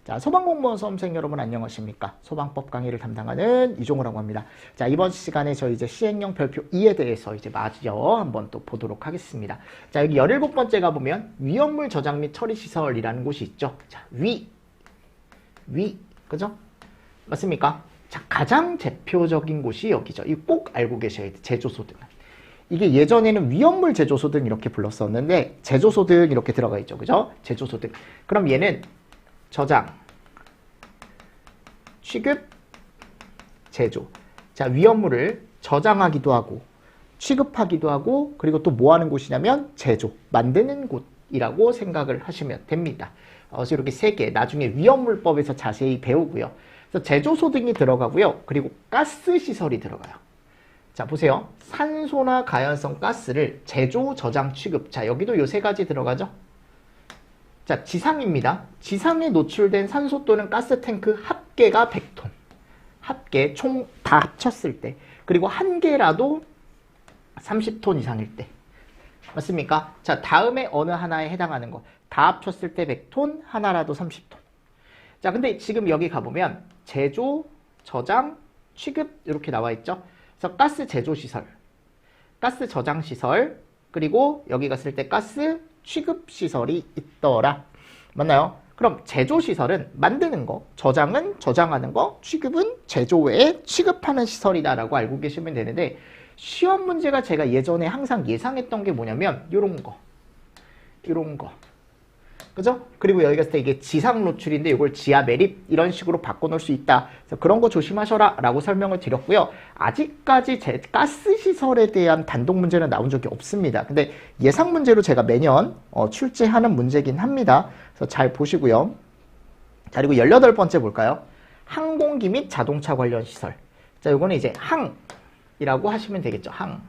자, 소방공무원 수험생 여러분 안녕하십니까? 소방법 강의를 담당하는 이종호라고 합니다. 자, 이번 시간에 저희 이제 시행령 별표 2에 대해서 이제 마저 한번 또 보도록 하겠습니다. 자, 여기 17번째 가보면 위험물 저장 및 처리 시설이라는 곳이 있죠. 자, 위, 그죠? 맞습니까? 자, 가장 대표적인 곳이 여기죠. 이거 꼭 알고 계셔야 돼요. 제조소 등. 이게 예전에는 위험물 제조소 등 이렇게 불렀었는데 제조소 등 이렇게 들어가 있죠. 그죠? 제조소 등. 그럼 얘는 저장, 취급, 제조. 자, 위험물을 저장하기도 하고 취급하기도 하고 그리고 또 뭐 하는 곳이냐면 제조, 만드는 곳이라고 생각을 하시면 됩니다. 그래서 이렇게 세 개 나중에 위험물법에서 자세히 배우고요. 그래서 제조소 등이 들어가고요. 그리고 가스 시설이 들어가요. 자, 보세요. 산소나 가연성 가스를 제조, 저장, 취급. 자, 여기도 요 세 가지 들어가죠. 자, 지상입니다. 지상에 노출된 산소 또는 가스 탱크 합계가 100톤. 합계 총 다 합쳤을 때. 그리고 한 개라도 30톤 이상일 때. 맞습니까? 자, 다음에 어느 하나에 해당하는 거. 다 합쳤을 때 100톤, 하나라도 30톤. 자, 근데 지금 여기 가보면 제조, 저장, 취급 이렇게 나와 있죠. 그래서 가스 제조 시설, 가스 저장 시설, 그리고 여기 갔을 때 가스 취급 시설이 있더라. 맞나요? 그럼 제조 시설은 만드는 거, 저장은 저장하는 거, 취급은 제조 외에 취급하는 시설이다라고 알고 계시면 되는데 시험 문제가 제가 예전에 항상 예상했던 게 뭐냐면 요런 거. 그죠? 그리고 여기 갔을 때 이게 지상 노출인데 이걸 지하 매립 이런 식으로 바꿔놓을 수 있다. 그래서 그런 거 조심하셔라 라고 설명을 드렸고요. 아직까지 제 가스 시설에 대한 단독 문제는 나온 적이 없습니다. 근데 예상 문제로 제가 매년 출제하는 문제긴 합니다. 그래서 잘 보시고요. 자, 그리고 18번째 볼까요? 항공기 및 자동차 관련 시설. 자, 요거는 이제 항이라고 하시면 되겠죠. 항.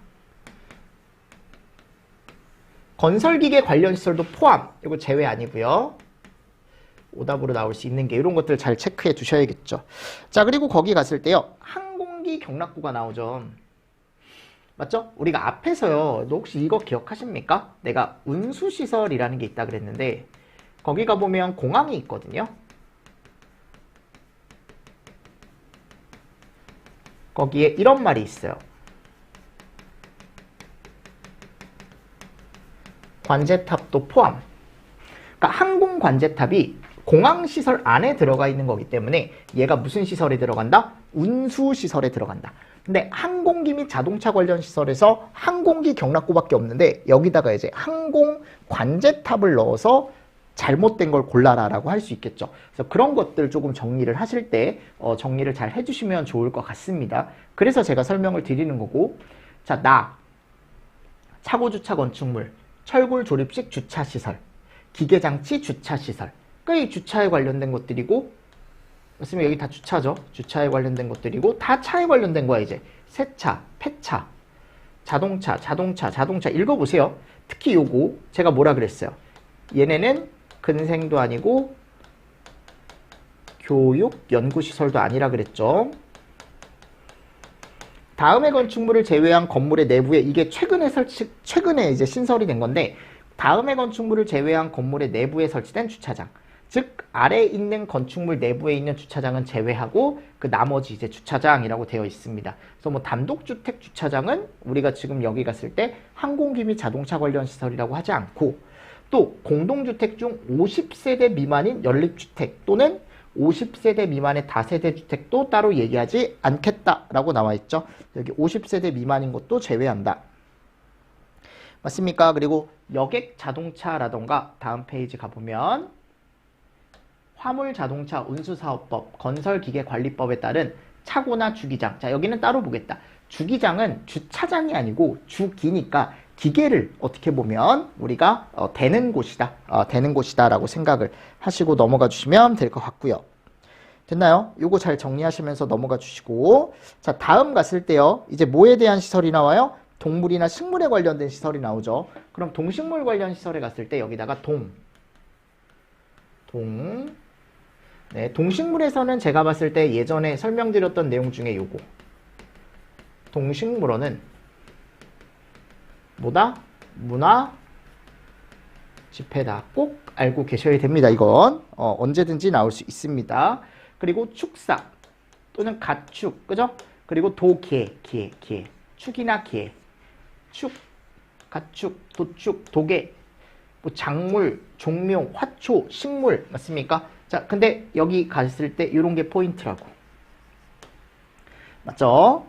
건설기계 관련 시설도 포함. 이거 제외 아니고요. 오답으로 나올 수 있는 게 이런 것들 잘 체크해 두셔야겠죠. 자, 그리고 거기 갔을 때요. 항공기 경락구가 나오죠. 맞죠? 우리가 앞에서요. 너 혹시 이거 기억하십니까? 내가 운수시설이라는 게 있다 그랬는데 거기 가보면 공항이 있거든요. 거기에 이런 말이 있어요. 관제탑도 포함. 그러니까 항공 관제탑이 공항시설 안에 들어가 있는 거기 때문에 얘가 무슨 시설에 들어간다? 운수시설에 들어간다. 근데 항공기 및 자동차 관련 시설에서 항공기 경락구밖에 없는데 여기다가 이제 항공 관제탑을 넣어서 잘못된 걸 골라라 라고 할 수 있겠죠. 그래서 그런 것들 조금 정리를 하실 때 정리를 잘 해주시면 좋을 것 같습니다. 그래서 제가 설명을 드리는 거고, 자, 차고주차 건축물, 철골 조립식 주차시설, 기계장치 주차시설. 그러니까 이 주차에 관련된 것들이고, 맞습니다. 여기 다 주차죠. 주차에 관련된 것들이고, 다 차에 관련된 거야, 이제. 세차, 폐차, 자동차. 읽어보세요. 특히 요거, 제가 뭐라 그랬어요? 얘네는 근생도 아니고, 교육, 연구시설도 아니라 그랬죠. 다음의 건축물을 제외한 건물의 내부에 이게 최근에 이제 신설이 된 건데 다음의 건축물을 제외한 건물의 내부에 설치된 주차장. 즉 아래에 있는 건축물 내부에 있는 주차장은 제외하고 그 나머지 이제 주차장이라고 되어 있습니다. 그래서 뭐 단독주택 주차장은 우리가 지금 여기 갔을 때 항공기 및 자동차 관련 시설이라고 하지 않고 또 공동주택 중 50세대 미만인 연립주택 또는 50세대 미만의 다세대 주택도 따로 얘기하지 않겠다라고 나와 있죠. 여기 50세대 미만인 것도 제외한다. 맞습니까? 그리고 여객 자동차라던가 다음 페이지 가보면 화물자동차 운수사업법, 건설기계관리법에 따른 차고나 주기장. 자, 여기는 따로 보겠다. 주기장은 주차장이 아니고 주기니까 기계를 어떻게 보면 우리가 되는 곳이다 라고 생각을 하시고 넘어가 주시면 될 것 같고요. 됐나요? 요거 잘 정리하시면서 넘어가 주시고, 자, 다음 갔을 때요. 이제 뭐에 대한 시설이 나와요? 동물이나 식물에 관련된 시설이 나오죠. 그럼 동식물 관련 시설에 갔을 때 여기다가 네, 동식물에서는 제가 봤을 때 예전에 설명드렸던 내용 중에 요거. 동식물원은 뭐다? 문화, 집회다. 꼭 알고 계셔야 됩니다. 이건 언제든지 나올 수 있습니다. 그리고 축사 또는 가축, 그죠? 그리고 도계, 계, 축이나 계, 축, 가축, 도축, 도계, 뭐 작물, 종묘, 화초, 식물 맞습니까? 자, 근데 여기 갔을 때 이런 게 포인트라고. 맞죠?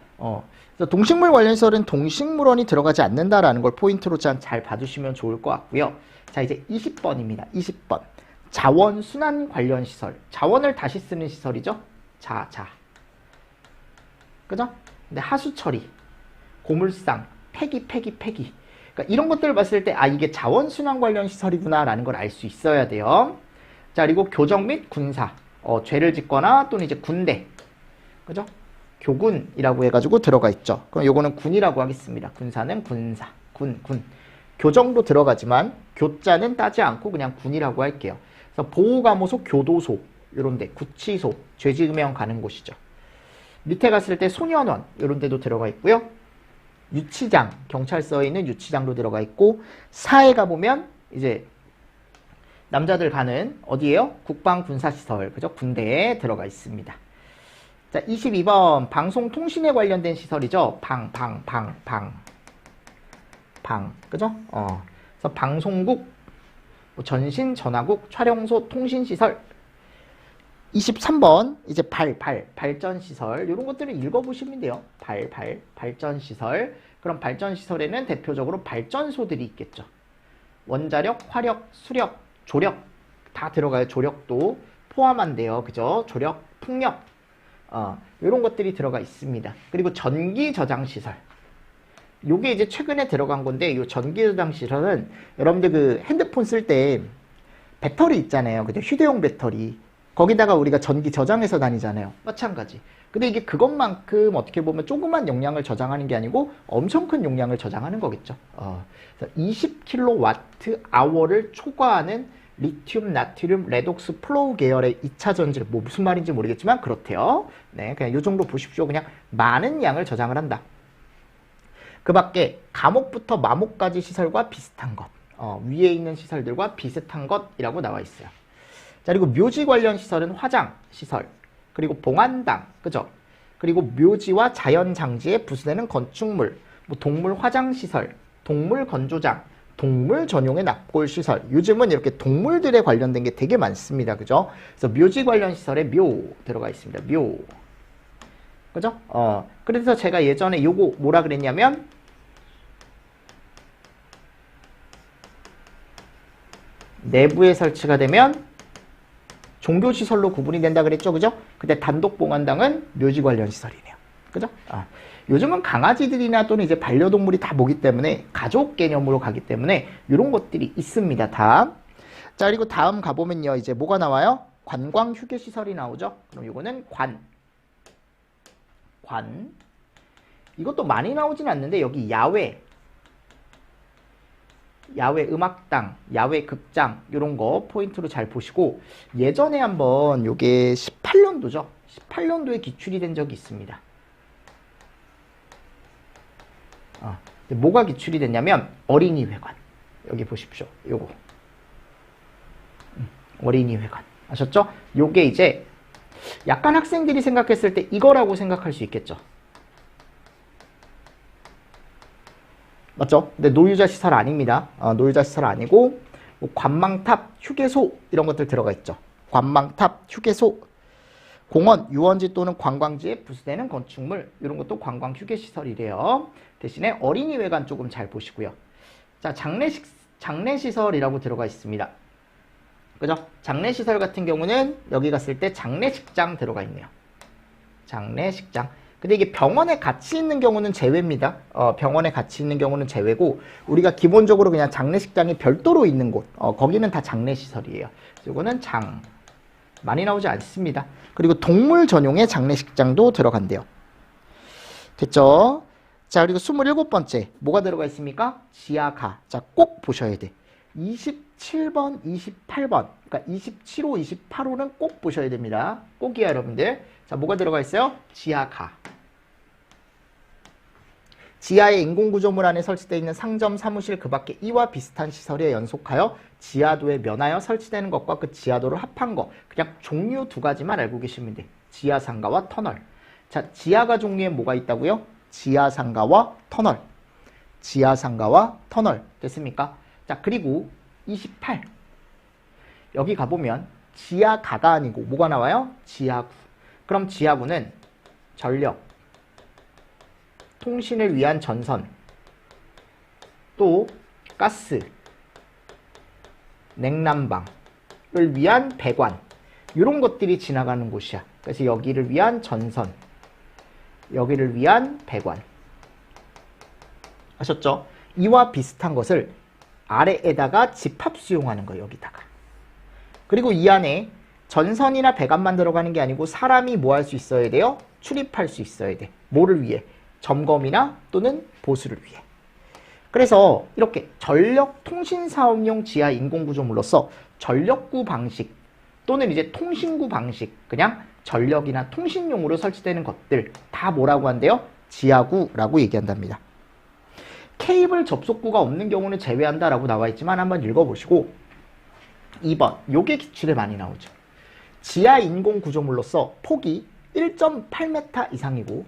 그래서 동식물 관련 시설은 동식물원이 들어가지 않는다라는 걸 포인트로 잘 봐주시면 좋을 것 같고요. 자, 이제 20번입니다. 20번. 자원순환 관련 시설. 자원을 다시 쓰는 시설이죠. 자. 그죠? 근데 하수처리, 고물상, 폐기. 그러니까 이런 것들을 봤을 때, 아, 이게 자원순환 관련 시설이구나 라는 걸 알 수 있어야 돼요. 자, 그리고 교정 및 군사. 죄를 짓거나 또는 이제 군대. 그죠? 교군이라고 해가지고 들어가 있죠. 그럼 요거는 군이라고 하겠습니다. 군사는 군사, 군. 교정도 들어가지만 교자는 따지 않고 그냥 군이라고 할게요. 그래서 보호감호소, 교도소, 요런데 구치소, 죄 지으면 가는 곳이죠. 밑에 갔을 때 소년원, 요런 데도 들어가 있고요. 유치장, 경찰서에 있는 유치장도 들어가 있고, 사에 가보면 이제 남자들 가는 어디예요? 국방군사시설, 그죠? 군대에 들어가 있습니다. 자, 22번 방송통신에 관련된 시설이죠. 방. 그죠? 그래서 방송국, 전신, 전화국, 촬영소, 통신시설. 23번 이제 발전시설. 이런 것들을 읽어보시면 돼요. 발전시설. 그럼 발전시설에는 대표적으로 발전소들이 있겠죠. 원자력, 화력, 수력, 조력 다 들어가요. 조력도 포함한데요. 그죠? 조력, 풍력. 이런 것들이 들어가 있습니다. 그리고 전기 저장 시설. 요게 이제 최근에 들어간 건데, 요 전기 저장 시설은 여러분들 그 핸드폰 쓸 때 배터리 있잖아요. 그죠? 휴대용 배터리. 거기다가 우리가 전기 저장해서 다니잖아요. 마찬가지. 근데 이게 그것만큼 어떻게 보면 조그만 용량을 저장하는 게 아니고 엄청 큰 용량을 저장하는 거겠죠. 20kWh를 초과하는 리튬, 나트륨, 레독스, 플로우 계열의 2차 전지, 뭐 무슨 말인지 모르겠지만 그렇대요. 네, 그냥 이 정도 보십시오. 그냥 많은 양을 저장을 한다. 그 밖에 감옥부터 마목까지 시설과 비슷한 것, 위에 있는 시설들과 비슷한 것이라고 나와 있어요. 자, 그리고 묘지 관련 시설은 화장 시설, 그리고 봉안당, 그죠? 그리고 묘지와 자연장지에 부수되는 건축물, 뭐 동물 화장 시설, 동물 건조장, 동물 전용의 납골 시설. 요즘은 이렇게 동물들에 관련된 게 되게 많습니다. 그죠? 그래서 묘지 관련 시설에 묘 들어가 있습니다. 묘. 그죠? 그래서 제가 예전에 요거 뭐라 그랬냐면, 내부에 설치가 되면 종교시설로 구분이 된다 그랬죠. 그죠? 근데 단독봉안당은 묘지 관련 시설이네요. 그죠? 요즘은 강아지들이나 또는 이제 반려동물이 다 모기 때문에 가족 개념으로 가기 때문에 이런 것들이 있습니다. 다. 자, 그리고 다음 가보면요. 이제 뭐가 나와요? 관광 휴게시설이 나오죠. 그럼 이거는 관. 이것도 많이 나오진 않는데 여기 야외 음악당, 야외 극장 이런 거 포인트로 잘 보시고, 예전에 한번 요게 18년도죠. 18년도에 기출이 된 적이 있습니다. 뭐가 기출이 됐냐면 어린이회관. 여기 보십시오. 요거. 어린이회관. 아셨죠? 요게 이제 약간 학생들이 생각했을 때 이거라고 생각할 수 있겠죠. 맞죠? 근데 노유자 시설 아닙니다. 노유자 시설 아니고 뭐 관망탑, 휴게소 이런 것들 들어가 있죠. 관망탑, 휴게소, 공원, 유원지 또는 관광지에 부수되는 건축물 이런 것도 관광 휴게시설이래요. 대신에 어린이회관 조금 잘 보시고요. 자, 장례시설이라고 들어가 있습니다. 그죠? 장례시설 같은 경우는 여기 갔을 때 장례식장 들어가 있네요. 장례식장. 근데 이게 병원에 같이 있는 경우는 제외입니다. 병원에 같이 있는 경우는 제외고, 우리가 기본적으로 그냥 장례식장이 별도로 있는 곳, 거기는 다 장례시설이에요. 이거는 많이 나오지 않습니다. 그리고 동물 전용의 장례식장도 들어간대요. 됐죠? 자, 그리고 27번째 뭐가 들어가 있습니까? 지하가. 자, 꼭 보셔야 돼. 27번, 28번, 그러니까 27호, 28호는 꼭 보셔야 됩니다. 꼭이야, 여러분들. 자, 뭐가 들어가 있어요? 지하가. 지하의 인공구조물 안에 설치되어 있는 상점, 사무실, 그 밖에 이와 비슷한 시설에 연속하여 지하도에 면하여 설치되는 것과 그 지하도를 합한 것. 그냥 종류 두 가지만 알고 계시면 돼. 지하상가와 터널. 자, 지하가 종류에 뭐가 있다고요? 지하상가와 터널. 지하상가와 터널. 됐습니까? 자, 그리고 28. 여기 가보면 지하가가 아니고 뭐가 나와요? 지하구. 그럼 지하구는 전력, 통신을 위한 전선, 또 가스, 냉난방을 위한 배관, 이런 것들이 지나가는 곳이야. 그래서 여기를 위한 전선, 여기를 위한 배관. 아셨죠? 이와 비슷한 것을 아래에다가 집합 수용하는 거예요. 여기다가. 그리고 이 안에 전선이나 배관만 들어가는 게 아니고 사람이 뭐 할 수 있어야 돼요? 출입할 수 있어야 돼. 뭐를 위해? 점검이나 또는 보수를 위해. 그래서 이렇게 전력 통신 사업용 지하 인공구조물로서 전력구 방식 또는 이제 통신구 방식, 그냥 전력이나 통신용으로 설치되는 것들 다 뭐라고 한대요? 지하구라고 얘기한답니다. 케이블 접속구가 없는 경우는 제외한다라고 나와 있지만 한번 읽어보시고 2번, 요게 기출에 많이 나오죠. 지하 인공구조물로서 폭이 1.8m 이상이고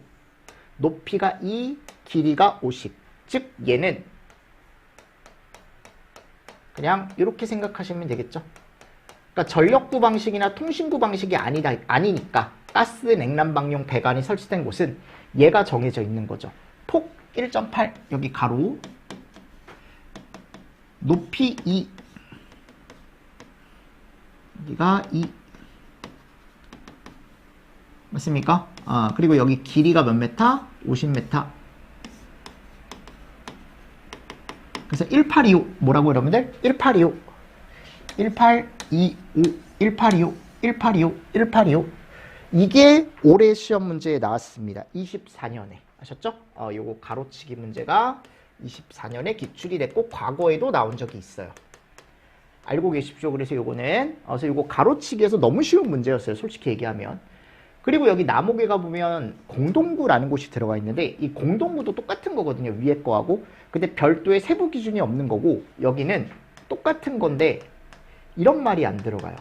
높이가 2, 길이가 50. 즉 얘는 그냥 이렇게 생각하시면 되겠죠. 그러니까 전력구 방식이나 통신구 방식이 아니니까 가스 냉난방용 배관이 설치된 곳은 얘가 정해져 있는 거죠. 폭 1.8, 여기 가로, 높이 2, 여기가 2, 맞습니까? 그리고 여기 길이가 몇 메타? 50m. 그래서 1825 뭐라고 여러분들? 1825 1825 1825 1825 1825 이게 올해 시험 문제에 나왔습니다. 24년에. 아셨죠? 요거 가로치기 문제가 24년에 기출이 됐고 과거에도 나온 적이 있어요. 알고 계십시오. 그래서 요거는 그래서 요거 가로치기에서 너무 쉬운 문제였어요. 솔직히 얘기하면. 그리고 여기 나목에 가보면 공동구라는 곳이 들어가 있는데 이 공동구도 똑같은 거거든요. 위에 거하고. 근데 별도의 세부 기준이 없는 거고 여기는 똑같은 건데 이런 말이 안 들어가요.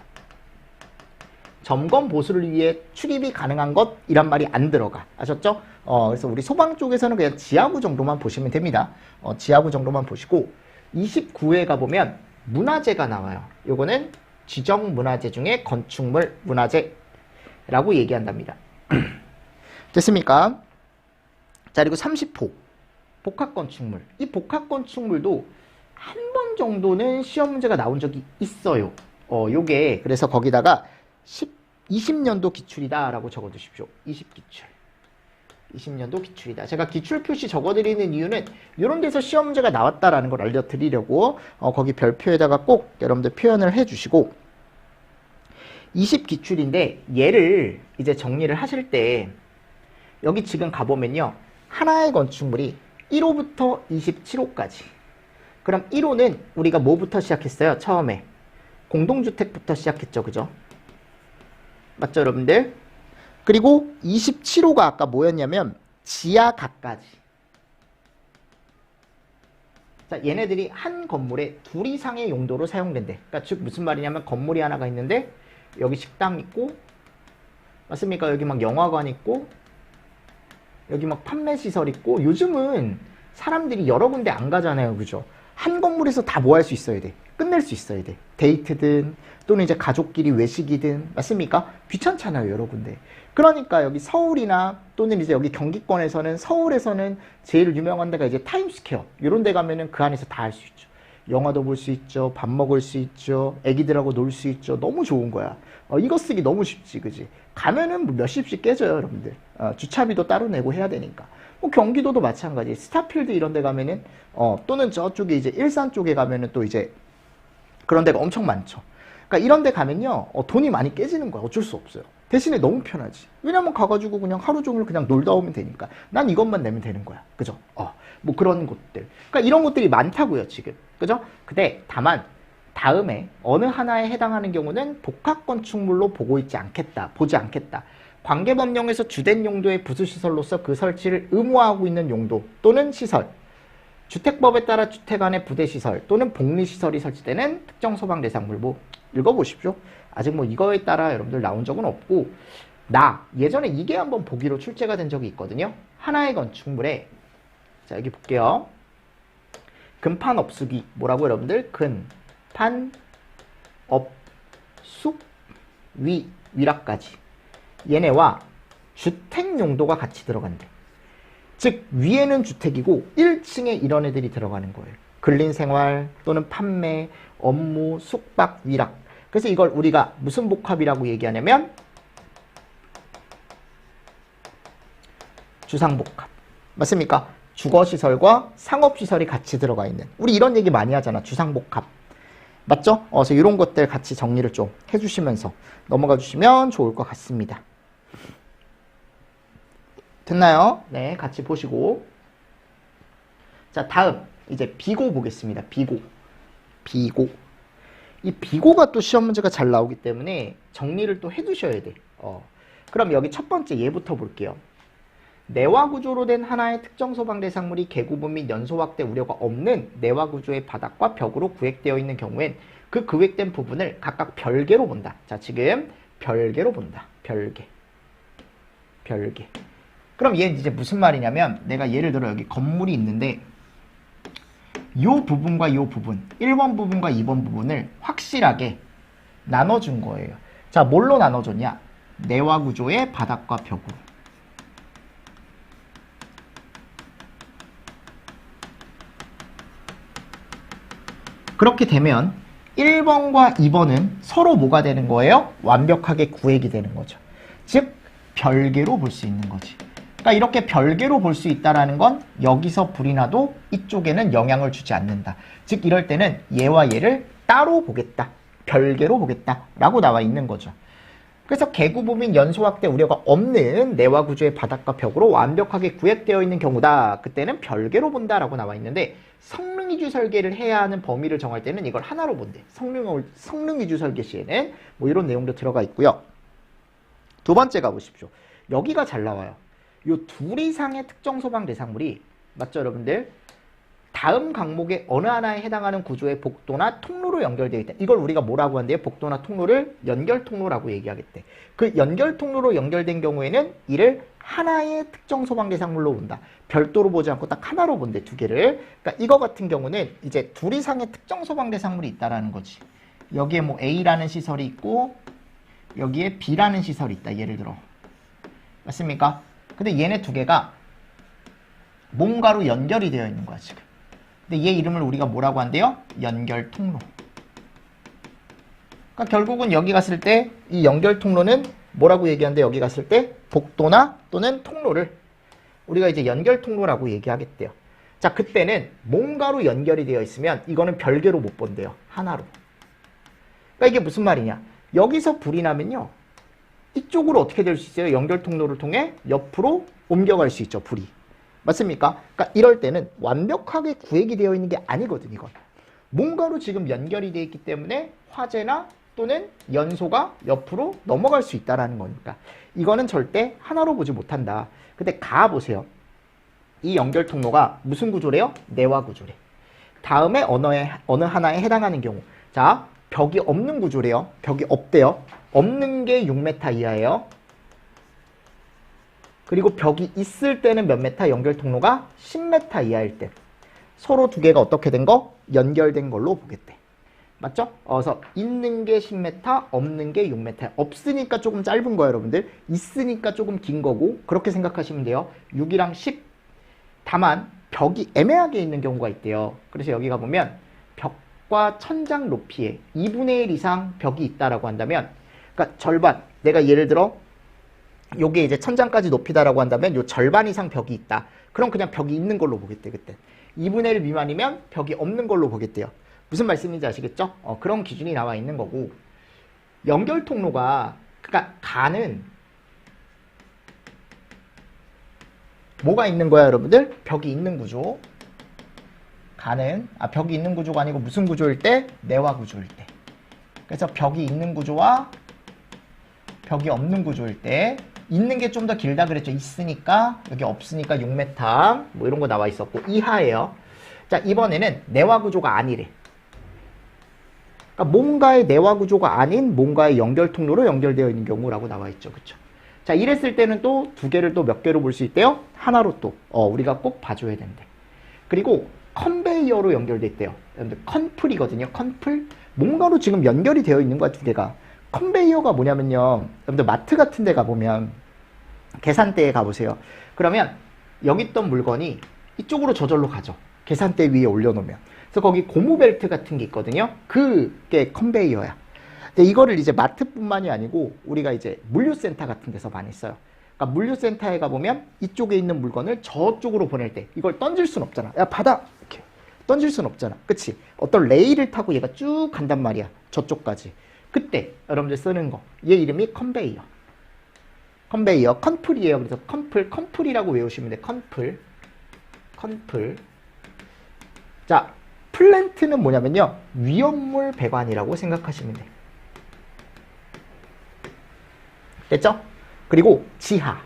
점검 보수를 위해 출입이 가능한 것 이란 말이 안 들어가. 아셨죠? 그래서 우리 소방 쪽에서는 그냥 지하구 정도만 보시면 됩니다. 지하구 정도만 보시고 29회 가보면 문화재가 나와요. 요거는 지정 문화재 중에 건축물 문화재 라고 얘기한답니다. 됐습니까? 자, 그리고 30호 복합건축물. 이 복합건축물도 한 번 정도는 시험 문제가 나온 적이 있어요. 요게 그래서 거기다가 20년도 기출이다 라고 적어두십시오. 20기출. 20년도 기출이다. 제가 기출 표시 적어드리는 이유는 이런 데서 시험 문제가 나왔다라는 걸 알려드리려고 거기 별표에다가 꼭 여러분들 표현을 해주시고 20기출인데 얘를 이제 정리를 하실 때 여기 지금 가보면요. 하나의 건축물이 1호부터 27호까지. 그럼 1호는 우리가 뭐부터 시작했어요? 처음에 공동주택부터 시작했죠. 그죠? 맞죠 여러분들? 그리고 27호가 아까 뭐였냐면 지하가까지. 자, 얘네들이 한 건물에 둘 이상의 용도로 사용된대. 그러니까 즉 무슨 말이냐면 건물이 하나가 있는데 여기 식당 있고 맞습니까? 여기 막 영화관 있고 여기 막 판매시설 있고 요즘은 사람들이 여러 군데 안 가잖아요. 그죠? 한 건물에서 다 뭐 할 수 있어야 돼? 끝낼 수 있어야 돼. 데이트든 또는 이제 가족끼리 외식이든 맞습니까? 귀찮잖아요. 여러 군데. 그러니까 여기 서울이나 또는 이제 여기 경기권에서는 서울에서는 제일 유명한 데가 이제 타임스퀘어 이런 데 가면은 그 안에서 다 할 수 있죠. 영화도 볼 수 있죠. 밥 먹을 수 있죠. 애기들하고 놀 수 있죠. 너무 좋은 거야. 이거 쓰기 너무 쉽지. 그지? 가면은 뭐 몇십씩 깨져요. 여러분들. 주차비도 따로 내고 해야 되니까. 뭐 경기도도 마찬가지. 스타필드 이런 데 가면은 또는 저쪽에 이제 일산 쪽에 가면은 또 이제 그런 데가 엄청 많죠. 그러니까 이런 데 가면요. 돈이 많이 깨지는 거야. 어쩔 수 없어요. 대신에 너무 편하지. 왜냐면 가가지고 그냥 하루 종일 그냥 놀다 오면 되니까. 난 이것만 내면 되는 거야. 그죠? 뭐 그런 곳들. 그러니까 이런 곳들이 많다고요, 지금. 그죠? 근데 다만 다음에 어느 하나에 해당하는 경우는 복합건축물로 보지 않겠다. 관계법령에서 주된 용도의 부수시설로서 그 설치를 의무화하고 있는 용도 또는 시설, 주택법에 따라 주택 안에 부대시설 또는 복리시설이 설치되는 특정 소방 대상물. 뭐 읽어보십시오. 아직 뭐 이거에 따라 여러분들 나온 적은 없고, 예전에 이게 한번 보기로 출제가 된 적이 있거든요. 하나의 건축물에, 자 여기 볼게요. 근판 업숙이 뭐라고 여러분들? 근판 업숙 위락까지 얘네와 주택 용도가 같이 들어간대. 즉 위에는 주택이고 1층에 이런 애들이 들어가는 거예요. 근린생활 또는 판매, 업무, 숙박, 위락. 그래서 이걸 우리가 무슨 복합이라고 얘기하냐면 주상복합. 맞습니까? 주거시설과 상업시설이 같이 들어가 있는. 우리 이런 얘기 많이 하잖아. 주상복합. 맞죠? 그래서 이런 것들 같이 정리를 좀 해주시면서 넘어가 주시면 좋을 것 같습니다. 됐나요? 네, 같이 보시고. 자, 다음 이제 비고 보겠습니다. 비고. 이 비고가 또 시험 문제가 잘 나오기 때문에 정리를 또 해두셔야 돼. 그럼 여기 첫 번째 얘부터 볼게요. 내화 구조로 된 하나의 특정 소방 대상물이 개구분 및 연소 확대 우려가 없는 내화 구조의 바닥과 벽으로 구획되어 있는 경우엔 그 구획된 부분을 각각 별개로 본다. 자, 지금 별개로 본다. 별개. 그럼 얘는 이제 무슨 말이냐면, 내가 예를 들어 여기 건물이 있는데 요 부분과 요 부분, 1번 부분과 2번 부분을 확실하게 나눠준 거예요. 자, 뭘로 나눠줬냐? 내화 구조의 바닥과 벽으로. 그렇게 되면 1번과 2번은 서로 뭐가 되는 거예요? 완벽하게 구획이 되는 거죠. 즉 별개로 볼 수 있는 거지. 그러니까 이렇게 별개로 볼 수 있다는 건 여기서 불이 나도 이쪽에는 영향을 주지 않는다. 즉 이럴 때는 얘와 얘를 따로 보겠다. 별개로 보겠다. 라고 나와 있는 거죠. 그래서 개구부 및 연소 확대 우려가 없는 내화 구조의 바닥과 벽으로 완벽하게 구획되어 있는 경우다. 그때는 별개로 본다라고 나와 있는데, 성능 위주 설계를 해야 하는 범위를 정할 때는 이걸 하나로 본대. 성능 위주 설계 시에는 뭐 이런 내용도 들어가 있고요. 두 번째 가보십시오. 여기가 잘 나와요. 요 둘 이상의 특정 소방 대상물이, 맞죠 여러분들? 다음 강목의 어느 하나에 해당하는 구조의 복도나 통로로 연결되어 있다. 이걸 우리가 뭐라고 한대요? 복도나 통로를 연결 통로라고 얘기하겠대. 그 연결 통로로 연결된 경우에는 이를 하나의 특정 소방 대상물로 본다. 별도로 보지 않고 딱 하나로 본대, 두 개를. 그러니까 이거 같은 경우는 이제 둘 이상의 특정 소방 대상물이 있다라는 거지. 여기에 뭐 A라는 시설이 있고 여기에 B라는 시설이 있다. 예를 들어. 맞습니까? 근데 얘네 두 개가 뭔가로 연결이 되어 있는 거야, 지금. 근데 얘 이름을 우리가 뭐라고 한대요? 연결 통로. 그러니까 결국은 여기 갔을 때 이 연결 통로는 뭐라고 얘기하는데, 여기 갔을 때 복도나 또는 통로를 우리가 이제 연결 통로라고 얘기하겠대요. 자, 그때는 뭔가로 연결이 되어 있으면 이거는 별개로 못 본대요. 하나로. 그러니까 이게 무슨 말이냐? 여기서 불이 나면요, 이쪽으로 어떻게 될 수 있어요? 연결 통로를 통해 옆으로 옮겨갈 수 있죠, 불이. 맞습니까? 그러니까 이럴 때는 완벽하게 구획이 되어 있는 게 아니거든, 이건. 뭔가로 지금 연결이 되어 있기 때문에 화재나 또는 연소가 옆으로 넘어갈 수 있다는 거니까 이거는 절대 하나로 보지 못한다. 근데 가보세요. 이 연결 통로가 무슨 구조래요? 내화 구조래. 다음에 어느 하나에 해당하는 경우. 자, 벽이 없는 구조래요. 벽이 없대요. 없는 게 6m 이하예요. 그리고 벽이 있을 때는 몇 메타? 연결 통로가 10m 이하일 때. 서로 두 개가 어떻게 된 거? 연결된 걸로 보겠대. 맞죠? 그래서 있는 게 10m, 없는 게 6m. 없으니까 조금 짧은 거예요, 여러분들. 있으니까 조금 긴 거고, 그렇게 생각하시면 돼요. 6이랑 10. 다만 벽이 애매하게 있는 경우가 있대요. 그래서 여기 가보면 벽과 천장 높이에 2분의 1 이상 벽이 있다라고 한다면, 그러니까 절반, 내가 예를 들어 요게 이제 천장까지 높이다라고 한다면 요 절반 이상 벽이 있다. 그럼 그냥 벽이 있는 걸로 보겠대, 그때. 2분의 1 미만이면 벽이 없는 걸로 보겠대요. 무슨 말씀인지 아시겠죠? 그런 기준이 나와 있는 거고, 연결 통로가, 그러니까 가는 뭐가 있는 거야, 여러분들? 벽이 있는 구조. 가는, 벽이 있는 구조가 아니고 무슨 구조일 때? 내화 구조일 때. 그래서 벽이 있는 구조와 벽이 없는 구조일 때 있는 게 좀 더 길다 그랬죠. 있으니까, 여기 없으니까 6m, 뭐 이런 거 나와 있었고, 이하예요. 자, 이번에는 내화 구조가 아니래. 그러니까 뭔가의 내화 구조가 아닌 뭔가의 연결 통로로 연결되어 있는 경우라고 나와 있죠. 그쵸? 자, 이랬을 때는 또 두 개를 또 몇 개로 볼 수 있대요? 하나로 또, 우리가 꼭 봐줘야 된대. 그리고 컨베이어로 연결돼 있대요. 여러분들 컨플이거든요. 컨플. 뭔가로 지금 연결이 되어 있는 거야, 두 개가. 컨베이어가 뭐냐면요. 여러분들 마트 같은 데 가보면 계산대에 가보세요. 그러면 여기 있던 물건이 이쪽으로 저절로 가죠. 계산대 위에 올려놓으면. 그래서 거기 고무벨트 같은 게 있거든요. 그게 컨베이어야. 근데 이거를 이제 마트뿐만이 아니고 우리가 이제 물류센터 같은 데서 많이 써요. 그러니까 물류센터에 가보면 이쪽에 있는 물건을 저쪽으로 보낼 때 이걸 던질 순 없잖아. 야, 받아! 이렇게 던질 순 없잖아. 그치? 어떤 레일을 타고 얘가 쭉 간단 말이야. 저쪽까지. 그때 여러분들 쓰는 거. 얘 이름이 컨베이어. 컨베이어. 컨플이에요. 그래서 컨플이라고 외우시면 돼. 컨플. 자, 플랜트는 뭐냐면요. 위험물 배관이라고 생각하시면 돼. 됐죠? 그리고 지하.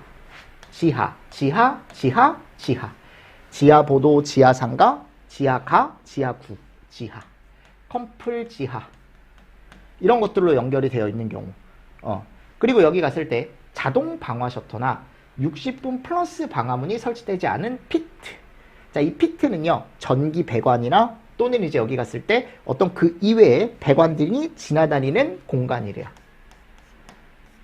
지하보도, 지하상가, 지하가, 지하구, 지하. 컴플 지하. 이런 것들로 연결이 되어 있는 경우. 그리고 여기 갔을 때 자동 방화 셔터나 60분 플러스 방화문이 설치되지 않은 피트. 자, 이 피트는요, 전기 배관이나 또는 이제 여기 갔을 때 어떤 그 이외의 배관들이 지나다니는 공간이래요.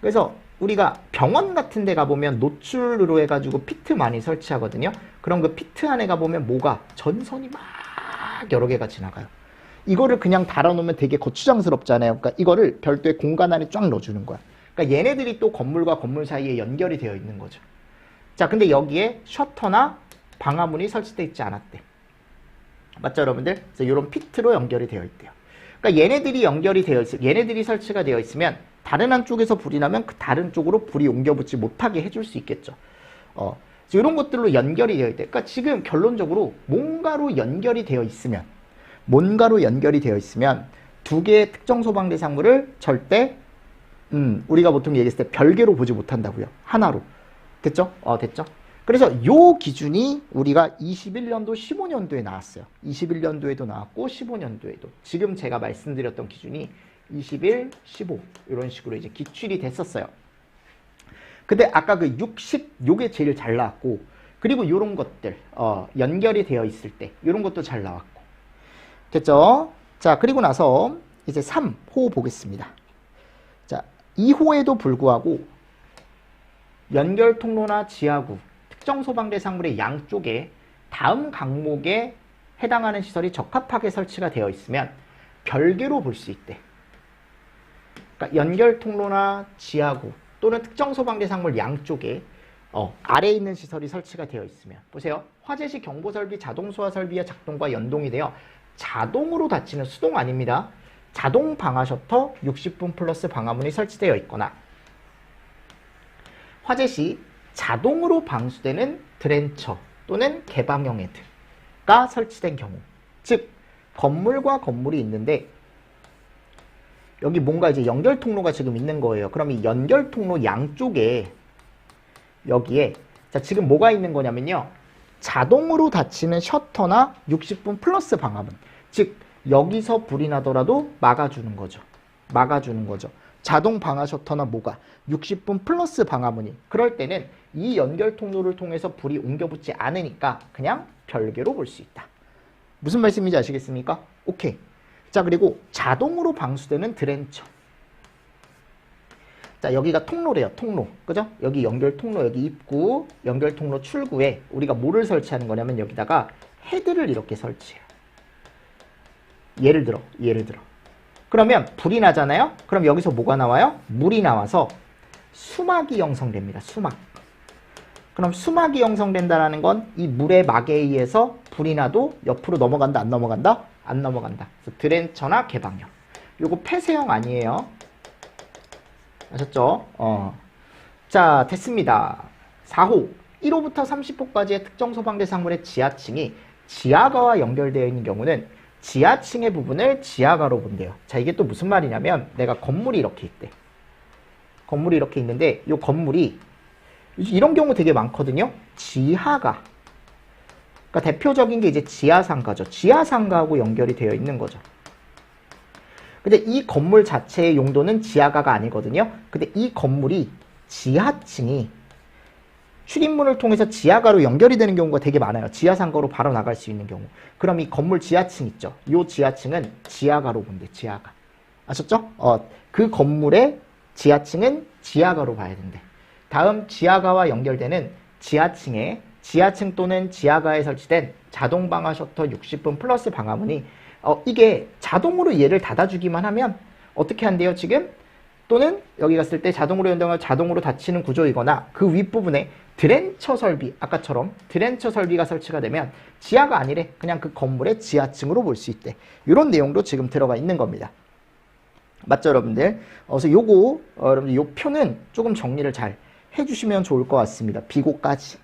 그래서 우리가 병원 같은 데 가보면 노출로 해가지고 피트 많이 설치하거든요. 그럼 그 피트 안에 가보면 뭐가? 전선이 막 여러 개가 지나가요. 이거를 그냥 달아놓으면 되게 거추장스럽잖아요. 그러니까 이거를 별도의 공간 안에 쫙 넣어주는 거야. 그러니까 얘네들이 또 건물과 건물 사이에 연결이 되어 있는 거죠. 자, 근데 여기에 셔터나 방화문이 설치되어 있지 않았대. 맞죠, 여러분들? 그래서 이런 피트로 연결이 되어 있대요. 그러니까 얘네들이 설치가 되어 있으면 다른 한쪽에서 불이 나면 그 다른 쪽으로 불이 옮겨붙지 못하게 해줄 수 있겠죠. 이런 것들로 연결이 되어 있대. 그러니까 지금 결론적으로 뭔가로 연결이 되어 있으면 두 개의 특정 소방 대상물을 절대 우리가 보통 얘기했을 때 별개로 보지 못한다고요. 하나로. 됐죠? 됐죠? 그래서 요 기준이 우리가 21년도, 15년도에 나왔어요. 21년도에도 나왔고 15년도에도. 지금 제가 말씀드렸던 기준이 21, 15 이런 식으로 이제 기출이 됐었어요. 근데 아까 그 60 요게 제일 잘 나왔고, 그리고 요런 것들 연결이 되어 있을 때 요런 것도 잘 나왔고. 됐죠? 자, 그리고 나서 이제 3호 보겠습니다. 자, 2호에도 불구하고 연결 통로나 지하구, 특정 소방 대상물의 양쪽에 다음 항목에 해당하는 시설이 적합하게 설치가 되어 있으면 별개로 볼 수 있대. 그러니까 연결 통로나 지하구 또는 특정 소방 대상물 양쪽에 아래에 있는 시설이 설치가 되어 있으면, 보세요. 화재시 경보설비 자동 소화 설비와 작동과 연동이 되어 자동으로 닫히는, 수동 아닙니다. 자동 방화 셔터 60분 플러스 방화문이 설치되어 있거나, 화재시 자동으로 방수되는 드렌처 또는 개방형 헤드가 설치된 경우, 즉 건물과 건물이 있는데 여기 뭔가 이제 연결 통로가 지금 있는 거예요. 그럼 이 연결 통로 양쪽에 여기에 자, 지금 뭐가 있는 거냐면요. 자동으로 닫히는 셔터나 60분 플러스 방화문. 즉 여기서 불이 나더라도 막아주는 거죠. 자동 방화 셔터나 뭐가 60분 플러스 방화문이. 그럴 때는 이 연결 통로를 통해서 불이 옮겨붙지 않으니까 그냥 별개로 볼 수 있다. 무슨 말씀인지 아시겠습니까? 오케이. 자, 그리고 자동으로 방수되는 드렌처. 자, 여기가 통로래요. 통로. 그죠? 여기 연결 통로, 여기 입구, 연결 통로 출구에 우리가 뭐를 설치하는 거냐면 여기다가 헤드를 이렇게 설치해요. 예를 들어. 그러면 불이 나잖아요? 그럼 여기서 뭐가 나와요? 물이 나와서 수막이 형성됩니다. 수막. 그럼 수막이 형성된다는 건 이 물의 막에 의해서 불이 나도 옆으로 넘어간다, 안 넘어간다? 안 넘어간다. 그래서 드렌처나 개방형. 요거 폐쇄형 아니에요. 아셨죠? 자, 됐습니다. 4호. 1호부터 30호까지의 특정 소방대상물의 지하층이 지하가와 연결되어 있는 경우는 지하층의 부분을 지하가로 본대요. 자, 이게 또 무슨 말이냐면 내가 건물이 이렇게 있대. 건물이 이렇게 있는데 이 건물이 이런 경우 되게 많거든요. 지하가. 그러니까 대표적인 게 이제 지하상가죠. 지하상가하고 연결이 되어 있는 거죠. 근데 이 건물 자체의 용도는 지하가가 아니거든요. 근데 이 건물이 지하층이 출입문을 통해서 지하가로 연결이 되는 경우가 되게 많아요. 지하상가로 바로 나갈 수 있는 경우. 그럼 이 건물 지하층 있죠. 이 지하층은 지하가로 본대, 지하가. 아셨죠? 그 건물의 지하층은 지하가로 봐야 된대. 다음 지하가와 연결되는 지하층에 지하층 또는 지하가에 설치된 자동방화 셔터 60분 플러스 방화문이 이게 자동으로 얘를 닫아주기만 하면 어떻게 한대요 지금? 또는 여기 갔을 때 자동으로 연동하면 자동으로 닫히는 구조이거나 그 윗부분에 드렌처 설비, 아까처럼 드렌처 설비가 설치가 되면 지하가 아니래. 그냥 그 건물의 지하층으로 볼 수 있대. 이런 내용도 지금 들어가 있는 겁니다. 맞죠 여러분들? 그래서 요거 여러분들 요 표는 조금 정리를 잘 해주시면 좋을 것 같습니다. 비고까지.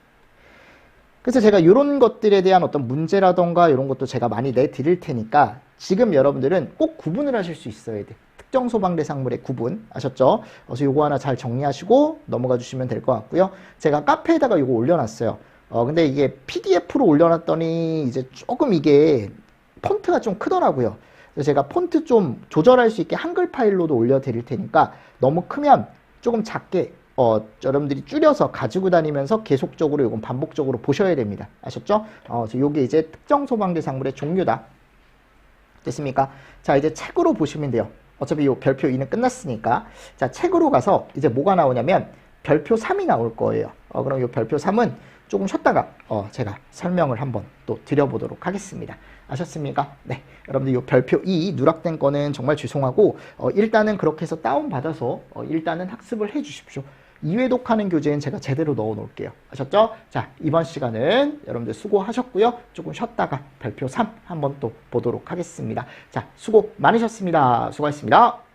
그래서 제가 이런 것들에 대한 어떤 문제라던가 이런 것도 제가 많이 내드릴 테니까 지금 여러분들은 꼭 구분을 하실 수 있어야 돼. 특정 소방 대상물의 구분 아셨죠? 그래서 요거 하나 잘 정리하시고 넘어가 주시면 될 것 같고요. 제가 카페에다가 요거 올려놨어요. 근데 이게 PDF로 올려놨더니 이제 조금 이게 폰트가 좀 크더라고요. 그래서 제가 폰트 좀 조절할 수 있게 한글 파일로도 올려드릴 테니까 너무 크면 조금 작게 여러분들이 줄여서 가지고 다니면서 계속적으로 이건 반복적으로 보셔야 됩니다. 아셨죠? 그래서 요게 이제 특정 소방 대상물의 종류다. 됐습니까? 자, 이제 책으로 보시면 돼요. 어차피 요 별표 2는 끝났으니까. 자, 책으로 가서 이제 뭐가 나오냐면 별표 3이 나올 거예요. 그럼 요 별표 3은 조금 쉬었다가 제가 설명을 한번 또 드려보도록 하겠습니다. 아셨습니까? 네. 여러분들 요 별표 2 누락된 거는 정말 죄송하고 일단은 그렇게 해서 다운받아서 일단은 학습을 해 주십시오. 2회 독하는 교재는 제가 제대로 넣어 놓을게요. 아셨죠? 자, 이번 시간은 여러분들 수고하셨고요. 조금 쉬었다가 별표 3 한번 또 보도록 하겠습니다. 자, 수고 많으셨습니다. 수고하셨습니다.